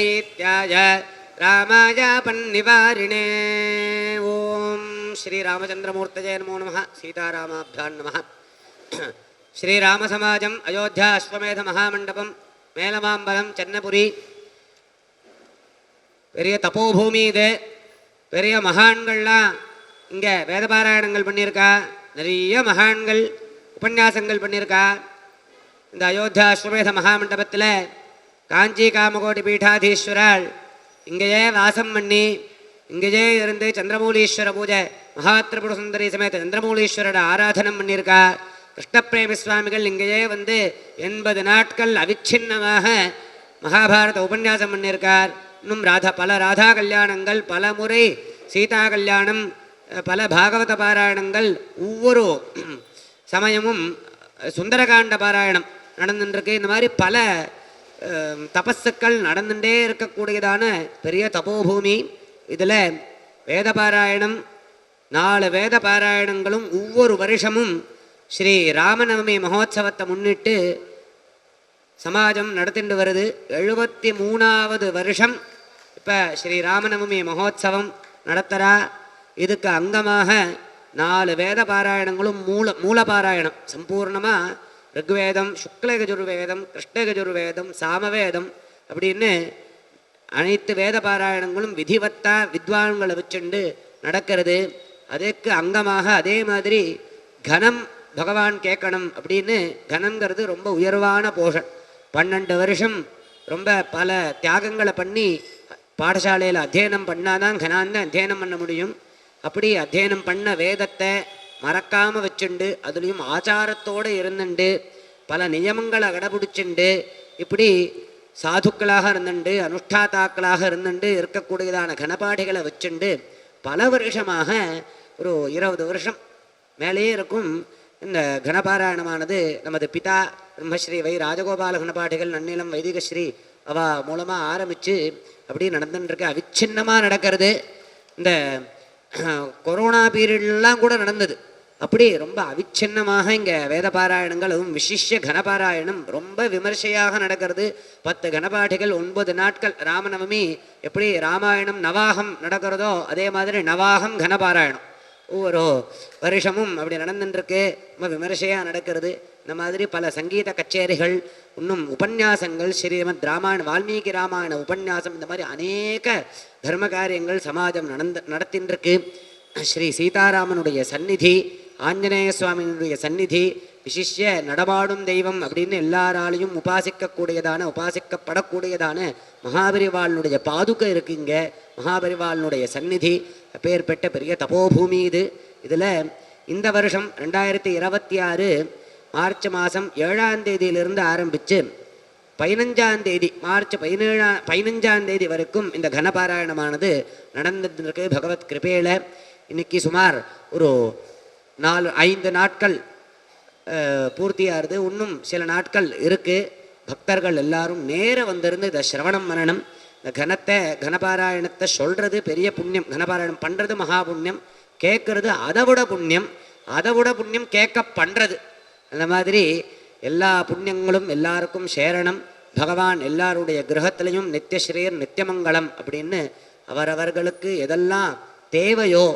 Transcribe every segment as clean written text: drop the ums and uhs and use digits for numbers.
दैत्याय रामाय पन्निवारिणे। ओम श्री रामचंद्रमूर्तये नमो नमः। सीतारामाभ्यां नमः। श्रीराम समाजम अयोध्या अश्वमेध महामंडपम மேலமாம்பலம் சென்னபுரி பெரிய தபோபூமி இது. பெரிய மகான்கள்லாம் இங்கே வேதபாராயணங்கள் பண்ணியிருக்கா. நிறைய மகான்கள் உபன்யாசங்கள் பண்ணியிருக்கா. இந்த அயோத்தியா அஸ்வமேத மகாமண்டபத்தில் காஞ்சி காமகோடி பீட்டாதீஸ்வரால் இங்கேயே வாசம் பண்ணி இங்கேயே இருந்து சந்திரமூலீஸ்வர பூஜை மகாத்ரிபுர சுந்தரி சமேத சந்திரமூலீஸ்வரோட ஆராதனம் பண்ணியிருக்கா. கிருஷ்ணபிரேமி சுவாமிகள் இங்கேயே வந்து 80 நாட்கள் அவிச்சின்னமாக மகாபாரத உபன்யாசம் பண்ணியிருக்கார். இன்னும் பல ராதா கல்யாணங்கள், பல முறை சீதா கல்யாணம், பல பாகவத பாராயணங்கள், ஒவ்வொரு சமயமும் சுந்தரகாண்ட பாராயணம் நடந்துட்டுருக்கு. இந்த மாதிரி பல தபஸுக்கள் நடந்துட்டே இருக்கக்கூடியதான பெரிய தபோபூமி. இதில் வேத பாராயணம் 4 வேத பாராயணங்களும் ஒவ்வொரு வருஷமும் ஸ்ரீ ராமநவமி மகோத்சவத்தை முன்னிட்டு சமாஜம் நடத்திட்டு வருது. 73வது வருஷம் இப்போ ஸ்ரீ ராமநவமி மகோத்சவம் நடத்துகிறா. இதுக்கு அங்கமாக 4 வேத பாராயணங்களும் மூல பாராயணம் சம்பூர்ணமாக ரிக்வேதம், சுக்லகஜுர்வேதம், கிருஷ்ணகஜுர்வேதம், சாமவேதம் அப்படின்னு அனைத்து வேத பாராயணங்களும் விதிவத்தா வித்வான்களை வச்சுண்டு நடக்கிறது. அதுக்கு அங்கமாக அதே மாதிரி கனம் பகவான் கேட்கணும் அப்படின்னு, கனங்கிறது ரொம்ப உயர்வான போஷன். 12 வருஷம் ரொம்ப பல தியாகங்களை பண்ணி பாடசாலையில் அத்தியனம் பண்ணாதான் கனான்னு அத்தியனம் பண்ண முடியும். அப்படி அத்தியனம் பண்ண வேதத்தை மறக்காமல் வச்சுண்டு அதுலேயும் ஆச்சாரத்தோடு இருந்துண்டு பல நியமங்களை கடைபிடிச்சுண்டு இப்படி சாதுக்களாக இருந்துண்டு அனுஷ்டாத்தாக்களாக இருந்துண்டு இருக்கக்கூடியதான கணபாடிகளை வச்சுண்டு பல வருஷமாக ஒரு 20 வருஷம் மேலேயே இருக்கும் இந்த கணபாராயணமானது நமது பிதா பிரம்மஸ்ரீ வை ராஜகோபால கணபாடிகள் நன்னிலம் வைதிகஸ்ரீ அவ மூலமாக ஆரம்பித்து அப்படி நடந்துட்டுருக்கு. அவிச்சின்னமாக நடக்கிறது. இந்த கொரோனா பீரியட்லாம் கூட நடந்தது. அப்படி ரொம்ப அவிச்சின்னமாக இங்கே வேத பாராயணங்கள், அதுவும் விசிஷ்ய கணபாராயணம் ரொம்ப விமர்சையாக நடக்கிறது. 10 கணபாடிகள் 9 நாட்கள். ராமநவமி எப்படி ராமாயணம் நவாகம் நடக்கிறதோ அதே மாதிரி நவாகம் கணபாராயணம் ஒவ்வொரு வருஷமும் அப்படி நடந்துட்டுருக்கு. ரொம்ப விமர்சையாக நடக்கிறது. இந்த மாதிரி பல சங்கீத கச்சேரிகள், இன்னும் உபன்யாசங்கள், ஸ்ரீமத் ராமாயண வால்மீகி ராமாயண உபன்யாசம், இந்த மாதிரி அநேக தர்ம காரியங்கள் சமாஜம் நடத்தின்றிருக்கு. ஸ்ரீ சீதாராமனுடைய சந்நிதி, ஆஞ்சநேய சுவாமியினுடைய சந்நிதி, விசிஷ்ய நடமாடும் தெய்வம் அப்படின்னு எல்லாராலையும் உபாசிக்கப்படக்கூடியதான மகாபரிவாளனுடைய பாதுகை இருக்கு. இங்கே மகாபரிவாளனுடைய சந்நிதி பேர்பெற்ற பெரிய தபோபூமி இது. இதில் இந்த வருஷம் 2026 மார்ச் மாதம் 7ஆம் தேதியிலிருந்து ஆரம்பித்து 15ஆம் தேதி மார்ச் 15ஆம் தேதி வரைக்கும் இந்த கனபாராயணமானது நடந்துருக்கு. பகவத் கிருபையில் இன்னைக்கு சுமார் ஒரு 4-5 நாட்கள் பூர்த்தியாகிறது. இன்னும் சில நாட்கள் இருக்குது. பக்தர்கள் எல்லாரும் நேர வந்திருந்து இதை சிரவணம் பண்ணணும். இந்த கனபாராயணத்தை சொல்கிறது பெரிய புண்ணியம். கனபாராயணம் பண்ணுறது மகா புண்ணியம், கேட்கறது அதை விட புண்ணியம் கேட்க பண்ணுறது. அந்த மாதிரி எல்லா புண்ணியங்களும் எல்லாருக்கும் சேரணம். பகவான் எல்லாருடைய கிரகத்திலையும் நித்தியஸ்ரீர் நித்தியமங்கலம் அப்படின்னு அவரவர்களுக்கு எதெல்லாம் தேவையோ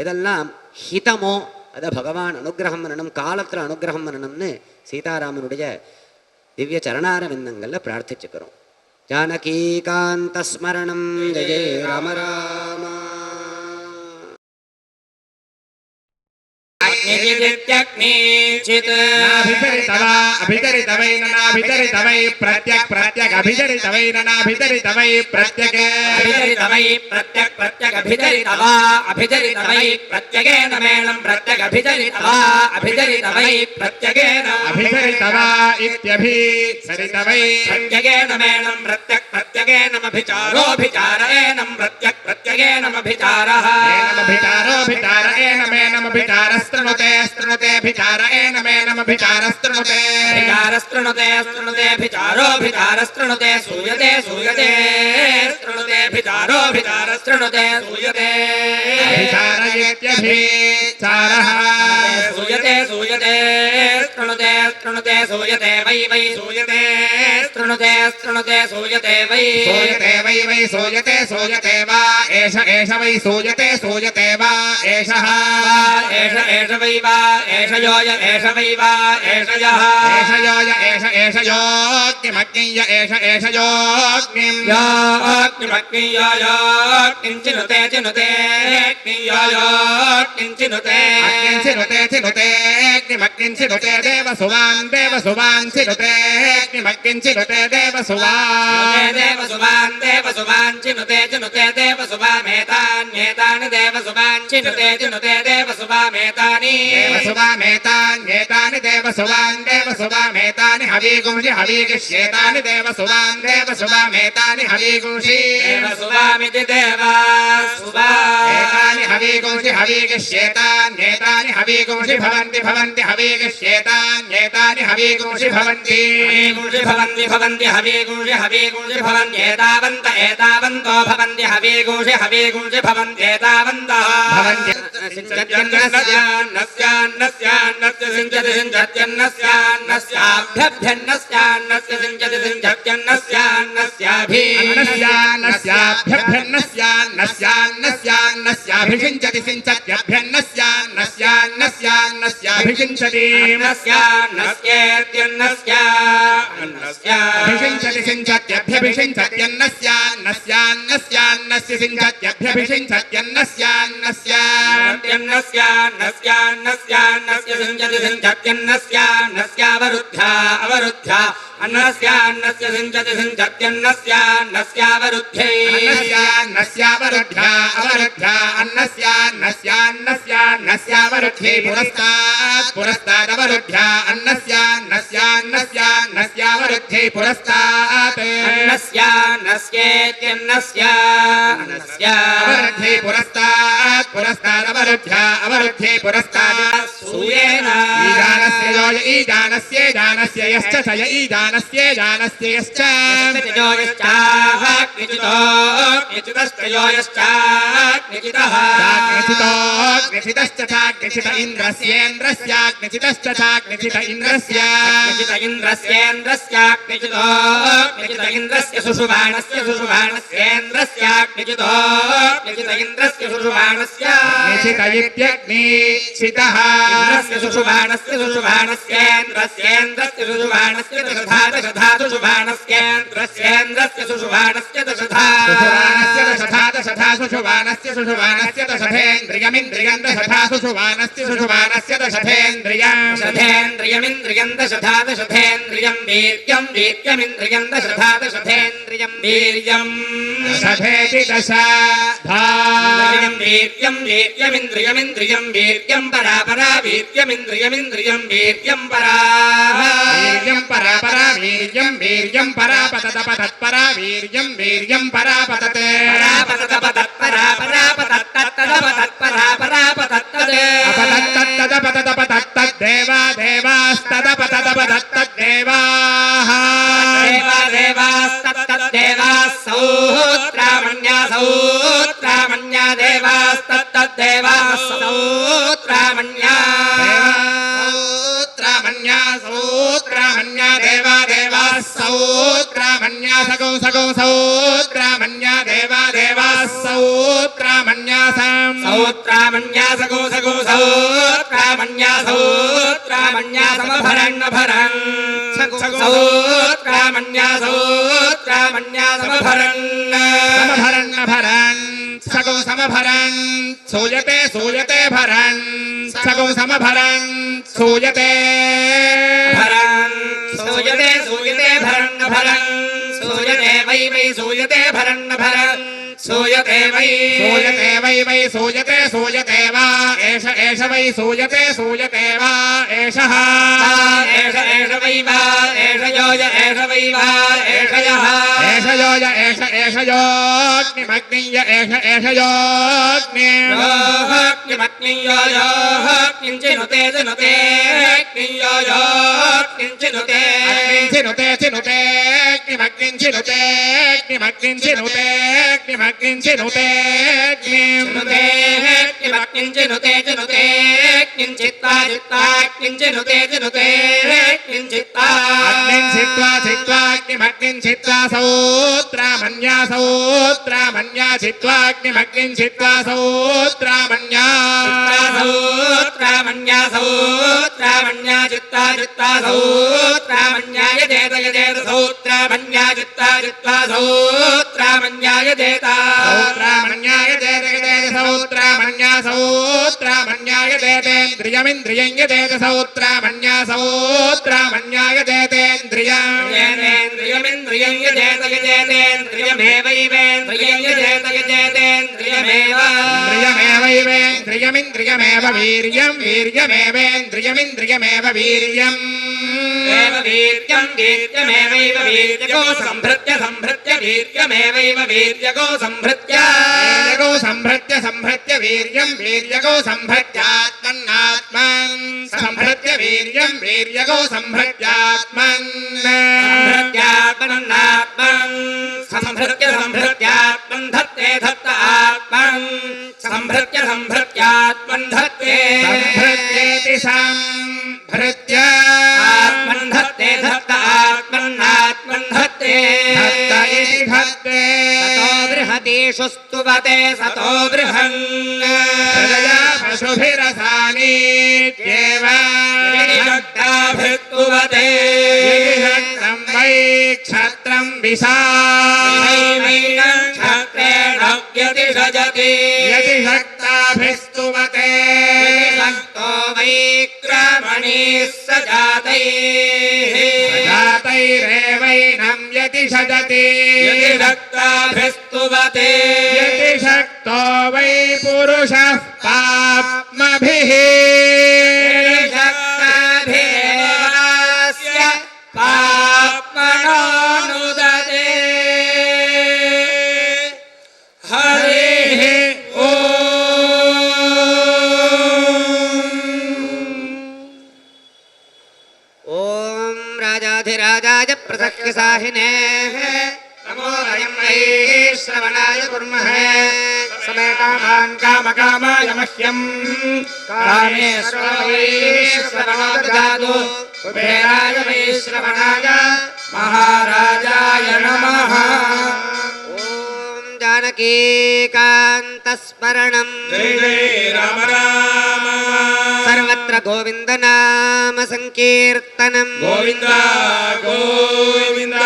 எதெல்லாம் ஹிதமோ அதை பகவான் அனுகிரகம் பண்ணணும், காலத்தில் அனுகிரகம் பண்ணணும்னு சீதாராமனுடைய திவ்ய சரணாரவிந்தங்களில் பிரார்த்திச்சுக்கிறோம். ஜானகீகாந்தஸ்மரணம் ஜெய Rama Rama. अभिचरितवै नाभिचरितवै प्रत्यक् अभिचरितवै नाभिचरितवै प्रत्यक् अभिचरितवा अभिचरितवै प्रत्यगेन मेनं प्रत्यक् अभिचरितवै प्रत्यगेन अभिचरितवा इत्यभिचरितवै प्रत्यगेन मेनं प्रत्यगेनमभिचारोभिचारेणं प्रत्यगेनमभिचारः भिचारस्तृणुते भिचारेणमेनमभिचारस्तृणुते भिचारस्तृणुते सूयते stृणुते भिचारस्तृणुते सूयते भिचारयत्यभिचारः सूयते stranute stranute suyate vai vai suyate stranute stranute suyate vai सूयते वा एष वै सूयते va एषः एष वै वा एष योय एष वै वा एष यः एष योय एष योऽग्निमग्निय एष योऽग्निम् चिनुते चिनुते चिनुते अग्निम् चिनुते देवसुवान् चिनुते अग्निमग्निम् चिनुते देवसुवान् चिनुते चिनुते देवसुवामेतान्येतानि देवसुवान् चिनुते चिनुते देवसुवामेतानि देवसुवामेतानि हवीगुंषि देवसुवामेतानि हवीगुंषि देवसुवामिति देवासुवामेतानि हवीगुंषि हवीगुंषि भवन्ति हवीगुंष्येतान्येतानि हवीगुंषि भवन्ति हवीगुंषि भवन्त्येतावन्त एतावन्तो भवन्ति हवीगुंषि भवन्त्येतावन्तः सिञ्चत्यन्नस्यान्नस्य सिञ्चत्यन्नस्याभ्यभ्यन्नस्यान्नस्य सिञ्चति सिञ्चत्यन्नस्याभ्यभ्यन्नस्यान्नस्याभिषिञ्चति सिञ्चत्यभ्यन्नस्यान्नस्यान्नस्याभिषिञ्चति अभिषिञ्चति सिञ्चत्यभ्यभिषिञ्चत्यन्नस्यान्नस्य सिञ्चत्यभ्यभिषिञ्चत्यन्नस्यान्नस्य सिञ्चत्यन्नस्यावरुद्ध्या अवरुद्ध्या अन्नस्यान्नस्य सिञ्चति सिञ्चत्यन्नस्यान्नस्यावरुद्ध्यै अन्नस्यावरुद्ध्या अवरुद्ध्या अन्नस्यान्नस्यावरुद्ध्यै पुरस्तादवरुद्ध्या अन्नस्यावरुद्ध्यै पुरस्तात् अन्नस्यावरुद्ध्यै पुरस्तादवरुद्ध्या अवरुद्ध्यै पुरस्तात् सूयेन ईजानस्य यश्च य ईजानस्य यश्च निचित इन्द्रस्य सुषुभाणस्य निचित इत्यग्निचितः सुषुभाणस्य दशधा सुषुभाणस्य सुषुभाणस्य दशधेन्द्रियमिन्द्रियम् दशधा सुषुभाणस्य दशधेन्द्रियमिन्द्रियम् दशधेन्द्रियम् वीर्यमिन्द्रियम् दशधेन्द्रियम् वीर्यम् दशधेति दशधा वीर्यमिन्द्रियमिन्द्रियम् वीर्यम् परापरा वीर्यमिन्द्रियमिन्द्रियम् वीर्यम् परा वीर्यम् परापतत्परा वीर्यम् परापतत् देवास्तदपतदपतत्तद्देवाः सौत्रामण्या देवाः सौत्रामण्या सौत्रामण्या देवाः सौत्रामण्या सौत्रामण्या समभरन् सौत्रामण्या समभरन् समभरन् सूयते भरन् समभरन् सूयते वै सूयते भरन् सूयते वा एष वै सूयते वा एषः एष वै वा एष योय एष वै वा एष यः एष योय एष योऽग्निमग्निय एष योऽग्निम् चिनुते चिनुते చినుతే చినుతే కించిత్తా చిత్తా కించినుతే చినుతే కించిత్తా చిత్వా సౌత్రామన్యా సౌత్రామన్యా చిత్వాగ్నిమగ్నిం చిత్వా సౌత్రామన్యా సౌత్రామన్యా సౌత్రామన్యా చిత్తా చిత్తా సౌత్రామన్యాయ దేత యదేత సౌత్రామన్యా చిత్తా చిత్తా సౌత్రామన్యాయ దేత సౌత్రామన్యాయ దేత సౌత్రామన్యా సౌత్రామన్యాయ దేతేంద్రియమింద్రియం యదేత సౌత్రామన్యా సౌత్రామన్యాయ దేతేంద్రియం ేంద్రియమింద్రియం యజేత యజేతేంద్రియమేవైవేంద్రియం యజేత యజేతేంద్రియమేవ ఇంద్రియమేవైవేంద్రియమింద్రియమేవ వీర్యం వీర్యమేవేంద్రియమింద్రియమేవ వీర్యం వీర్యం వీర్యమేవైవ వీర్యగో సంభృత్య సంభృత్య వీర్యమేవైవ వీర్యగో సంభృత్య సంభృత్య వీర్యం వీర్యగో సంభృత్యాత్మన్నాత్మన్ సంభృత్య వీర్యం వీర్యగో సంభృత్యాత్మన్ సంభృత్యాత్మన్నాత్మన్ సంభృత్య సంభృత్యాత్మన్ ధత్తే ధత్త ఆత్మన్ సంభృత్య సంభృత్యాత్మన్ ధత్తే సంభృత్యేతి సంభృత్య ఆత్మన్ ధత్తే ధత్త ఆత్మన్నాత్మన్ ధత్తే ధత్త ఇతి ధత్తే సతో బృహతీషు స్తువతే సతో బృహన్ హృదయా పశుభిరసానీత్యేవ శక్తాభిస్తువతే క్షత్రం వై క్షత్రం విశా క్షత్రేణ వ్యతిషజతి యది శక్తాభిస్తువతే శక్తో వై క్రమణీः సజాతైః జాతైరేవైనం యతి షజతి యది శక్తాభిస్తువతే యతి శక్తో వై పురుషః పాప్మభిః శక్తాభిరేవాస్య పాప్మనో నుదతే హరిః ఓం రాజాధిరాజాయ ప్రసఖ్యసాహినే నమో అయం వై శ్రవణాయ కుర్మః సమే కామాన్ కామకామాయ మహ్యం కామేశ్వరవైశ్రవణోదదాతు కుబేరాయ వైశ్రవణాయ మహారాజాయ నమః ఓం జానకీకాంతస్మరణం జయ జయ రామ రామ సర్వత్ర గోవిందనామ సంకీర్తనం గోవింద గోవింద